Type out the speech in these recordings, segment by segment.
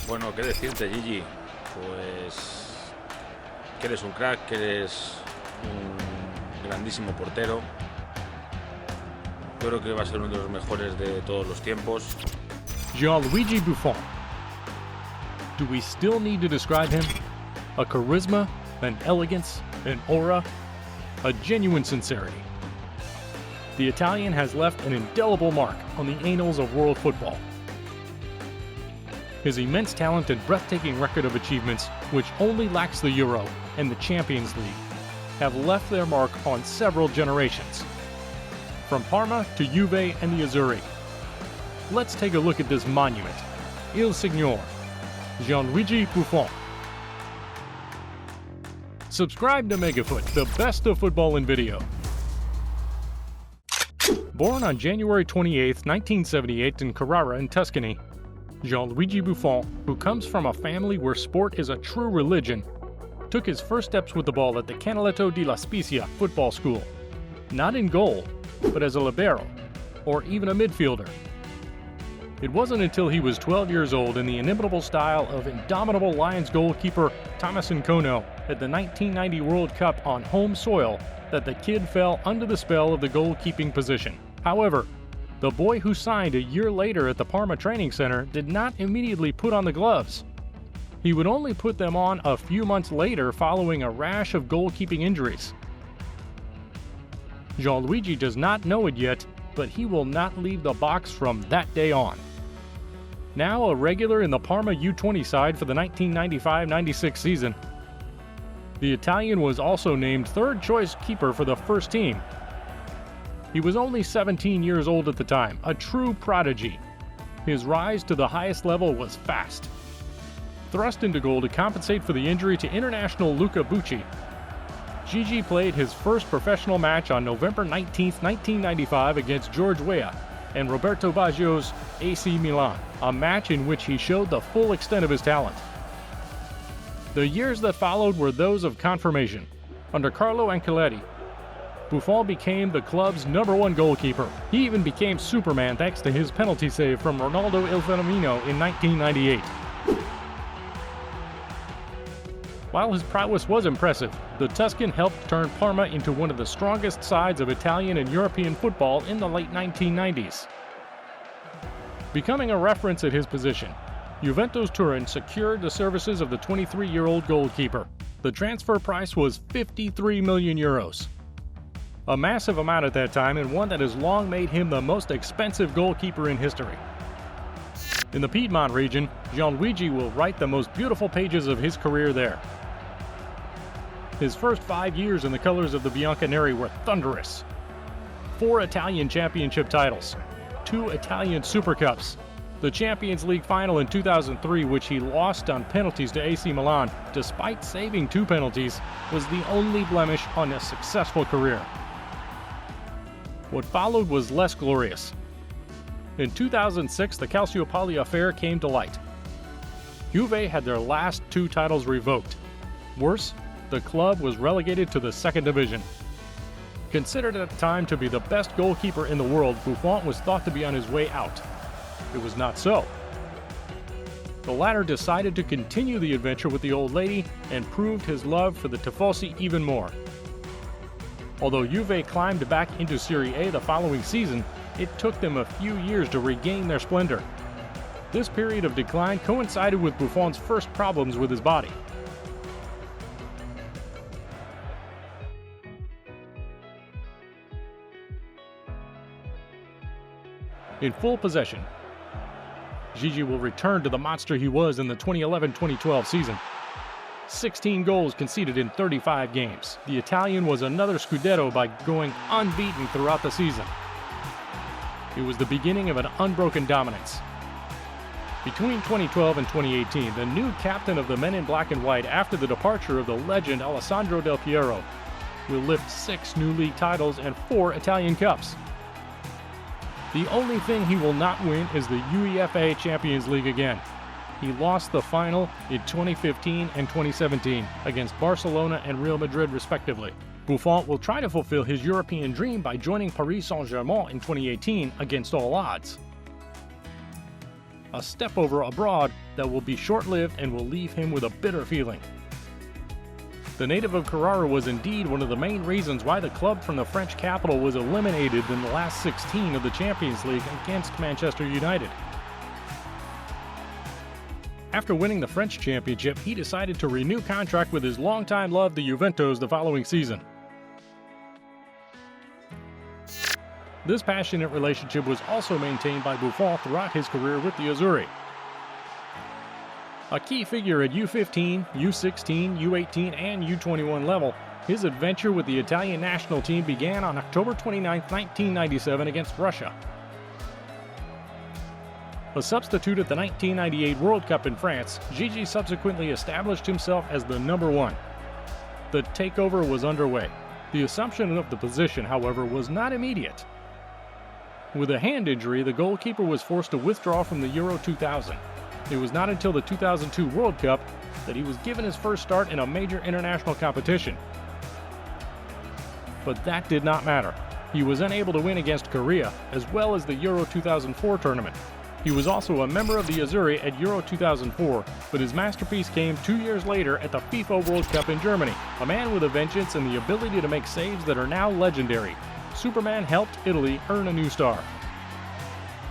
Bueno, ¿qué decirte, Gigi? Pues que eres un crack, que eres un grandísimo portero. Creo que va a ser uno de los mejores de todos los tiempos. Gianluigi Buffon. Do we still need to describe him? A charisma, an elegance, an aura, a genuine sincerity. The Italian has left an indelible mark on the annals of world football. His immense talent and breathtaking record of achievements, which only lacks the Euro and the Champions League, have left their mark on several generations. From Parma to Juve and the Azzurri. Let's take a look at this monument. Il Signor, Gianluigi Buffon. Subscribe to Megafoot, the best of football in video. Born on January 28, 1978 in Carrara in Tuscany, Gianluigi Buffon, who comes from a family where sport is a true religion, took his first steps with the ball at the Canaletto di La Spezia football school. Not in goal, but as a libero, or even a midfielder. It wasn't until he was 12 years old in the inimitable style of indomitable Lions goalkeeper Thomas Nkono at the 1990 World Cup on home soil that the kid fell under the spell of the goalkeeping position. However, the boy who signed a year later at the Parma Training Center did not immediately put on the gloves. He would only put them on a few months later following a rash of goalkeeping injuries. Gianluigi does not know it yet, but he will not leave the box from that day on. Now a regular in the Parma U20 side for the 1995-96 season, the Italian was also named third-choice keeper for the first team. He was only 17 years old at the time, a true prodigy. His rise to the highest level was fast. Thrust into goal to compensate for the injury to international Luca Bucci, Gigi played his first professional match on November 19, 1995 against George Weah and Roberto Baggio's AC Milan, a match in which he showed the full extent of his talent. The years that followed were those of confirmation. Under Carlo Ancelotti, Buffon became the club's #1 goalkeeper. He even became Superman thanks to his penalty save from Ronaldo Il Fenomeno in 1998. While his prowess was impressive, the Tuscan helped turn Parma into one of the strongest sides of Italian and European football in the late 1990s. Becoming a reference at his position, Juventus of Turin secured the services of the 23-year-old goalkeeper. The transfer price was €53 million. A massive amount at that time, and one that has long made him the most expensive goalkeeper in history. In the Piedmont region, Gianluigi will write the most beautiful pages of his career there. His first 5 years in the colors of the Bianconeri were thunderous. 4 Italian championship titles, 2 Italian Super Cups, the Champions League final in 2003, which he lost on penalties to AC Milan, despite saving 2 penalties, was the only blemish on a successful career. What followed was less glorious. In 2006, the Calciopoli affair came to light. Juve had their last 2 titles revoked. Worse, the club was relegated to the 2nd division. Considered at the time to be the best goalkeeper in the world, Buffon was thought to be on his way out. It was not so. The latter decided to continue the adventure with the old lady and proved his love for the Tifosi even more. Although Juve climbed back into Serie A the following season, it took them a few years to regain their splendor. This period of decline coincided with Buffon's first problems with his body. In full possession, Gigi will return to the monster he was in the 2011-2012 season. 16 goals conceded in 35 games. The Italian was another Scudetto by going unbeaten throughout the season. It was the beginning of an unbroken dominance. Between 2012 and 2018, the new captain of the men in black and white after the departure of the legend Alessandro Del Piero will lift 6 new league titles and 4 Italian Cups. The only thing he will not win is the UEFA Champions League again. He lost the final in 2015 and 2017 against Barcelona and Real Madrid respectively. Buffon will try to fulfill his European dream by joining Paris Saint-Germain in 2018 against all odds. a step over abroad that will be short-lived and will leave him with a bitter feeling. The native of Carrara was indeed one of the main reasons why the club from the French capital was eliminated in the last 16 of the Champions League against Manchester United. After winning the French championship, he decided to renew contract with his longtime love, the Juventus, the following season. This passionate relationship was also maintained by Buffon throughout his career with the Azzurri. A key figure at U15, U16, U18, and U21 level, his adventure with the Italian national team began on October 29, 1997 against Russia. A substitute at the 1998 World Cup in France, Gigi subsequently established himself as the number one. The takeover was underway. The assumption of the position, however, was not immediate. With a hand injury, the goalkeeper was forced to withdraw from the Euro 2000. It was not until the 2002 World Cup that he was given his first start in a major international competition. But that did not matter. He was unable to win against Korea, as well as the Euro 2004 tournament. He was also a member of the Azzurri at Euro 2004, but his masterpiece came 2 years later at the FIFA World Cup in Germany. A man with a vengeance and the ability to make saves that are now legendary. Superman helped Italy earn a new star.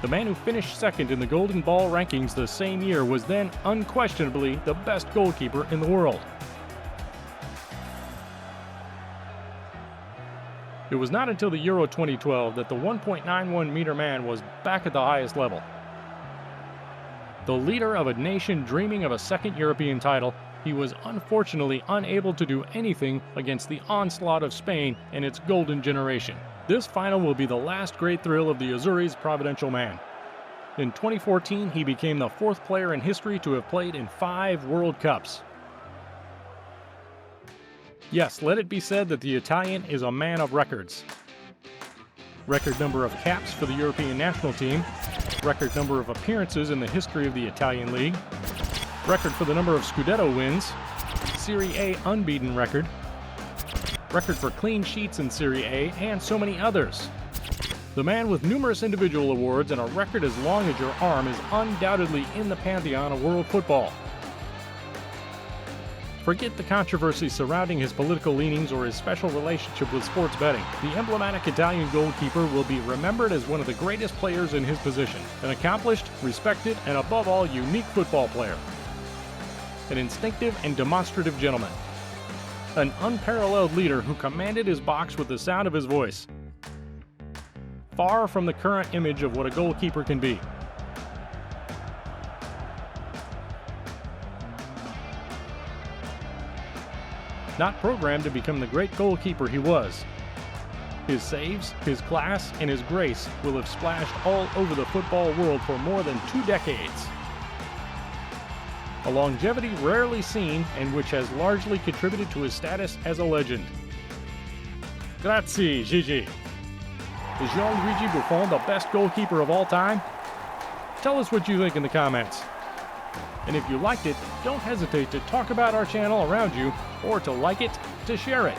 The man who finished second in the Golden Ball rankings the same year was then unquestionably the best goalkeeper in the world. It was not until the Euro 2012 that the 1.91-meter man was back at the highest level. The leader of a nation dreaming of a second European title, he was unfortunately unable to do anything against the onslaught of Spain and its golden generation. This final will be the last great thrill of the Azzurri's providential man. In 2014, he became the fourth player in history to have played in 5 World Cups. Yes, let it be said that the Italian is a man of records. Record number of caps for the European national team, record number of appearances in the history of the Italian league, record for the number of Scudetto wins, Serie A unbeaten record for clean sheets in Serie A, and so many others. The man with numerous individual awards and a record as long as your arm is undoubtedly in the pantheon of world football. Forget the controversy surrounding his political leanings or his special relationship with sports betting. The emblematic Italian goalkeeper will be remembered as one of the greatest players in his position, an accomplished, respected, and above all, unique football player. An instinctive and demonstrative gentleman. An unparalleled leader who commanded his box with the sound of his voice. Far from the current image of what a goalkeeper can be. Not programmed to become the great goalkeeper he was. His saves, his class, and his grace will have splashed all over the football world for more than 2 decades. A longevity rarely seen and which has largely contributed to his status as a legend. Grazie, Gigi. Is Gianluigi Buffon the best goalkeeper of all time? Tell us what you think in the comments. And if you liked it, don't hesitate to talk about our channel around you, or to like it, to share it.